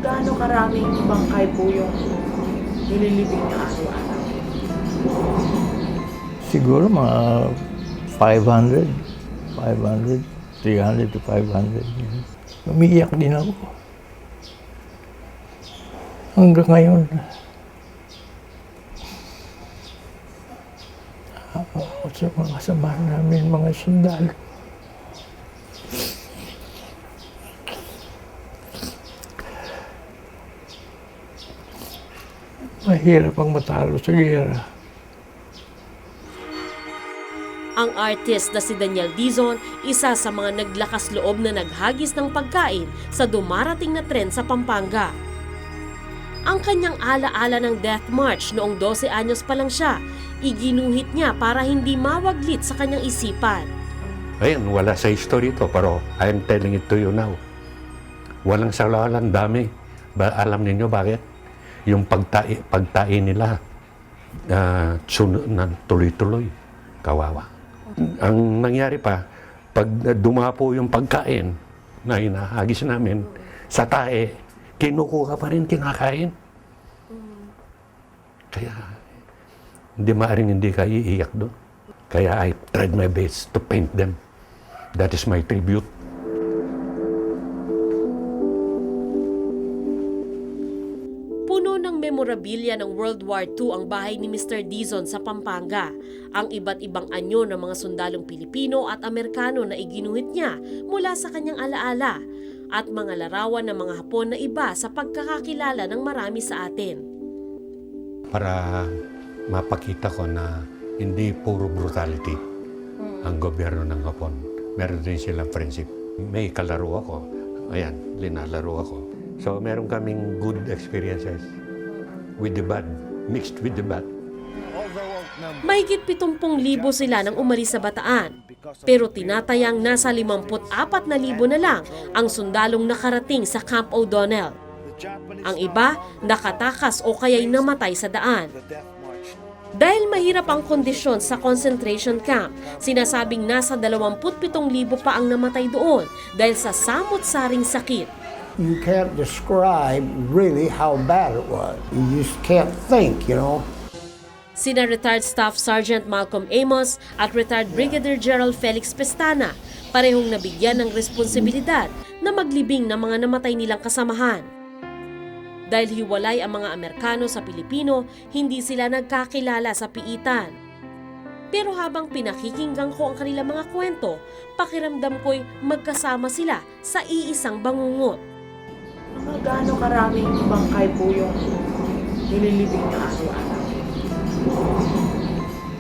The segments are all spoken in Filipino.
Gaano karaming bangkay po yung nililibing niyo araw-araw? Siguro mga 500, 500, 300 to 500. Umiiyak din ako. Hanggang ngayon. Ako sa mga kasamahan namin, mga sundalo. Mahirap ang matalo sa gera. Ang artist na si Daniel Dizon, isa sa mga naglakas loob na naghagis ng pagkain sa dumarating na tren sa Pampanga. Ang kanyang alaala ng Death March noong 12 anyos pa lang siya, iginuhit niya para hindi mawaglit sa kanyang isipan. Ayan, wala sa history ito, pero I'm telling it to you now. Walang salawalan, dami. Alam niyo bakit? Yung pagtai nila, tuloy-tuloy, kawawa. Ang nangyari pa, pag dumapo yung pagkain na hinahagis namin sa tae, kinukuha pa rin, kinakain. Kaya, hindi maaaring hindi ka iiyak doon. Kaya I tried my best to paint them. That is my tribute. Puno ng memorabilia ng World War II ang bahay ni Mr. Dizon sa Pampanga. Ang iba't ibang anyo ng mga sundalong Pilipino at Amerikano na iginuhit niya mula sa kanyang alaala at mga larawan ng mga Hapon na iba sa pagkakakilala ng marami sa atin. Para mapakita ko na hindi puro brutality ang gobyerno ng Hapon. Meron din silang friendship. May kalaro ako. Ayan, linalaro ako. So meron kaming good experiences with the bad, mixed with the bad. Mahigit 70,000 sila nang umalis sa Bataan. Pero tinatayang nasa 54,000 na lang ang sundalong nakarating sa Camp O'Donnell. Ang iba, nakatakas o kaya'y namatay sa daan. Dahil mahirap ang kondisyon sa concentration camp, sinasabing nasa 27,000 pa ang namatay doon dahil sa samot-saring sakit. You can't describe really how bad it was. You just can't think, you know. Sina retired Staff Sergeant Malcolm Amos at retired Brigadier General Felix Pestana, parehong nabigyan ng responsibilidad na maglibing ng mga namatay nilang kasamahan. Dahil hiwalay ang mga Amerikano sa Pilipino, hindi sila nagkakilala sa piitan. Pero habang pinakikinggan ko ang kanilang mga kwento, pakiramdam ko'y magkasama sila sa iisang bangungot. Gaano karaming bangkay po yung nililibing niyo araw-araw?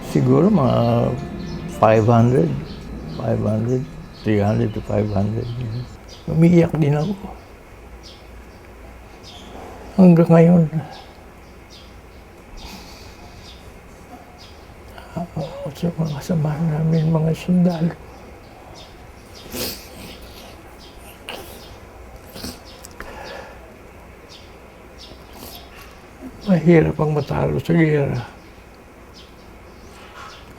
Siguro mga 500, 500, 300 to 500. Umiiyak din ako. Hanggang ngayon. Ako sa mga kasamahan namin, mga sundalo. Mahirap ang matalo sa gera.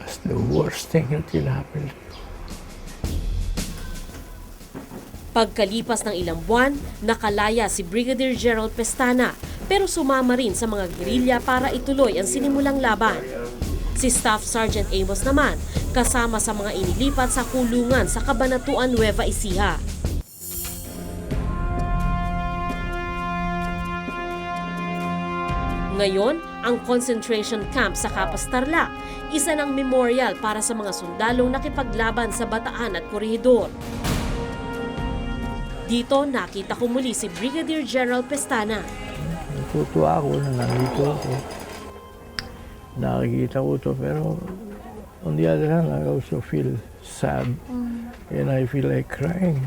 That's the worst thing that can happen. Pagkalipas ng ilang buwan, nakalaya si Brigadier General Pestana pero sumama rin sa mga gerilya para ituloy ang sinimulang laban. Si Staff Sergeant Amos naman kasama sa mga inilipat sa kulungan sa Cabanatuan, Nueva Ecija. Ngayon, ang concentration camp sa Capas Tarlac, isa ng memorial para sa mga sundalong nakipaglaban sa Bataan at Corregidor. Dito, nakita ko muli si Brigadier General Pestana. Natutuwa ako na nandito ako. Nakikita ko to pero on the other hand, I also feel sad and I feel like crying.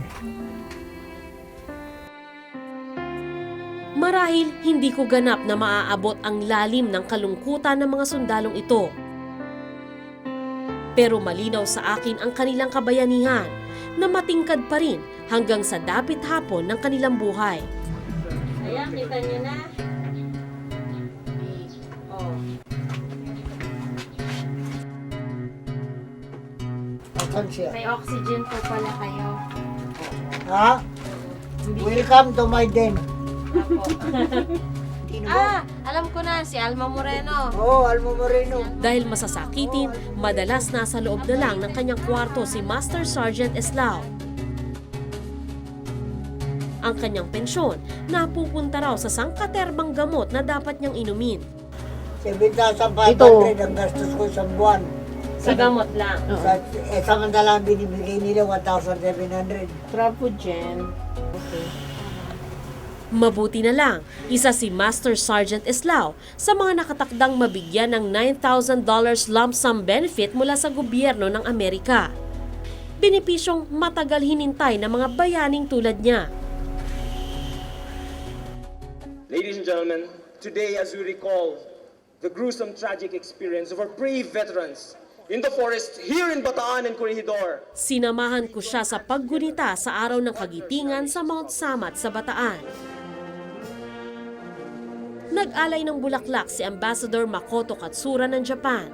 Marahil hindi ko ganap na maaabot ang lalim ng kalungkutan ng mga sundalong ito. Pero malinaw sa akin ang kanilang kabayanihan na matingkad pa rin hanggang sa dapit hapon ng kanilang buhay. Ayan, kita niyo na. Oh. May oxygen po pala kayo. Ha? Welcome to my den. Alam ko na, si Alma Moreno. Oh, Alma Moreno. Dahil masasakitin, madalas nasa loob na lang ng kanyang kwarto si Master Sergeant Eslao. Ang kanyang pensyon, napupunta raw sa sangkaterbang gamot na dapat niyang inumin. 7,500 ang gastos ko sa buwan. Sa gamot lang. Samantalang binibigay nila 1,700. Trapogen. Mabuti na lang, isa si Master Sergeant Eslao sa mga nakatakdang mabigyan ng $9,000 lump sum benefit mula sa gobyerno ng Amerika. Benepisyong matagal hinintay ng mga bayaning tulad niya. Ladies and gentlemen, today as we recall the gruesome tragic experience of our brave veterans in the forest here in Bataan and Corregidor. Sinamahan ko siya sa paggunita sa araw ng kagitingan sa Mount Samat sa Bataan. Nag-alay ng bulaklak si Ambassador Makoto Katsura ng Japan.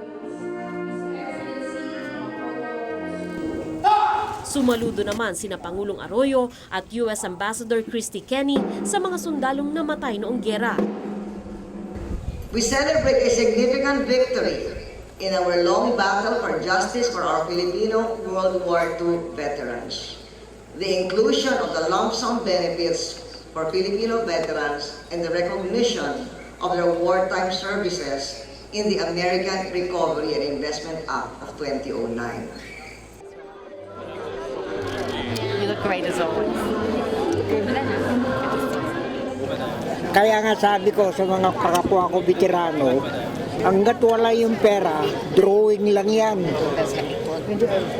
Sumaludo naman sina Pangulong Arroyo at US Ambassador Christy Kenny sa mga sundalong namatay noong giyera. We celebrate a significant victory in our long battle for justice for our Filipino World War II veterans. The inclusion of the lump sum benefits for Filipino veterans and the recognition of their wartime services in the American Recovery and Investment Act of 2009. You look great as always. Kaya nga sabi ko sa mga kapwa ko veterano, hanggat wala yung pera, drawing lang yan.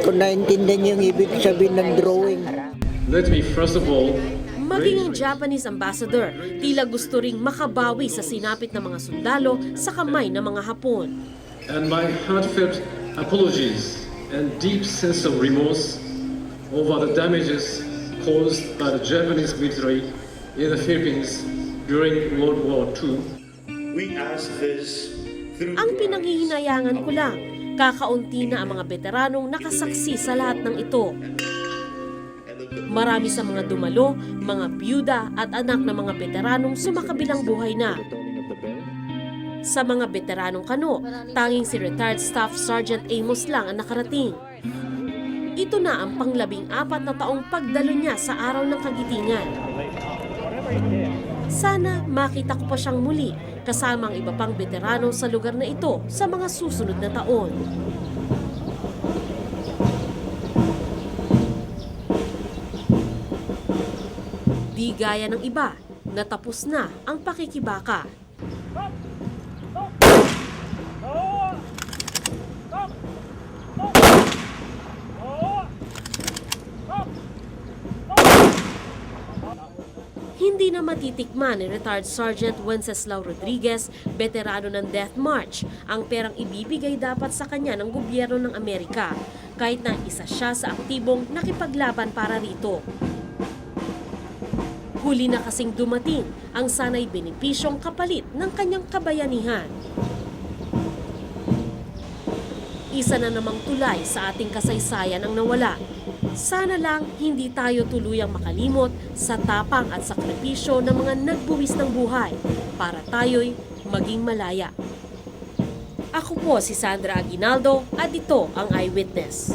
Kung naintindihan niyo yung ibig sabihin ng drawing. Let me first of all Maging ang Japanese ambassador, tila gusto ring makabawi sa sinapit ng mga sundalo sa kamay ng mga Hapon. and my heartfelt apologies and deep sense of remorse over the damages caused by the Japanese military in the Philippines during World War II. We ask this through Ang pinanghihinayangan ko lang, kakaunti na ang mga veteranong nakasaksi sa lahat ng ito. Marami sa mga dumalo, mga byuda at anak ng mga veteranong sumakabilang buhay na. Sa mga veteranong kano, tanging si retired Staff Sergeant Amos lang ang nakarating. Ito na ang pang-14 na taong pagdalo niya sa araw ng kagitingan. Sana makita ko pa siyang muli kasama ang iba pang veterano sa lugar na ito sa mga susunod na taon. Di gaya ng iba, natapos na ang pakikibaka. Hindi na matitikman ni retired Sergeant Wenceslao Rodriguez, veterano ng Death March, ang perang ibibigay dapat sa kanya ng gobyerno ng Amerika, kahit na isa siya sa aktibong nakipaglaban para rito. Huli na kasing dumating ang sanay benepisyong kapalit ng kanyang kabayanihan. Isa na namang tulay sa ating kasaysayan ang nawala. Sana lang hindi tayo tuluyang makalimot sa tapang at sakripisyo ng mga nagbuwis ng buhay para tayo'y maging malaya. Ako po si Sandra Aguinaldo at ito ang Eyewitness.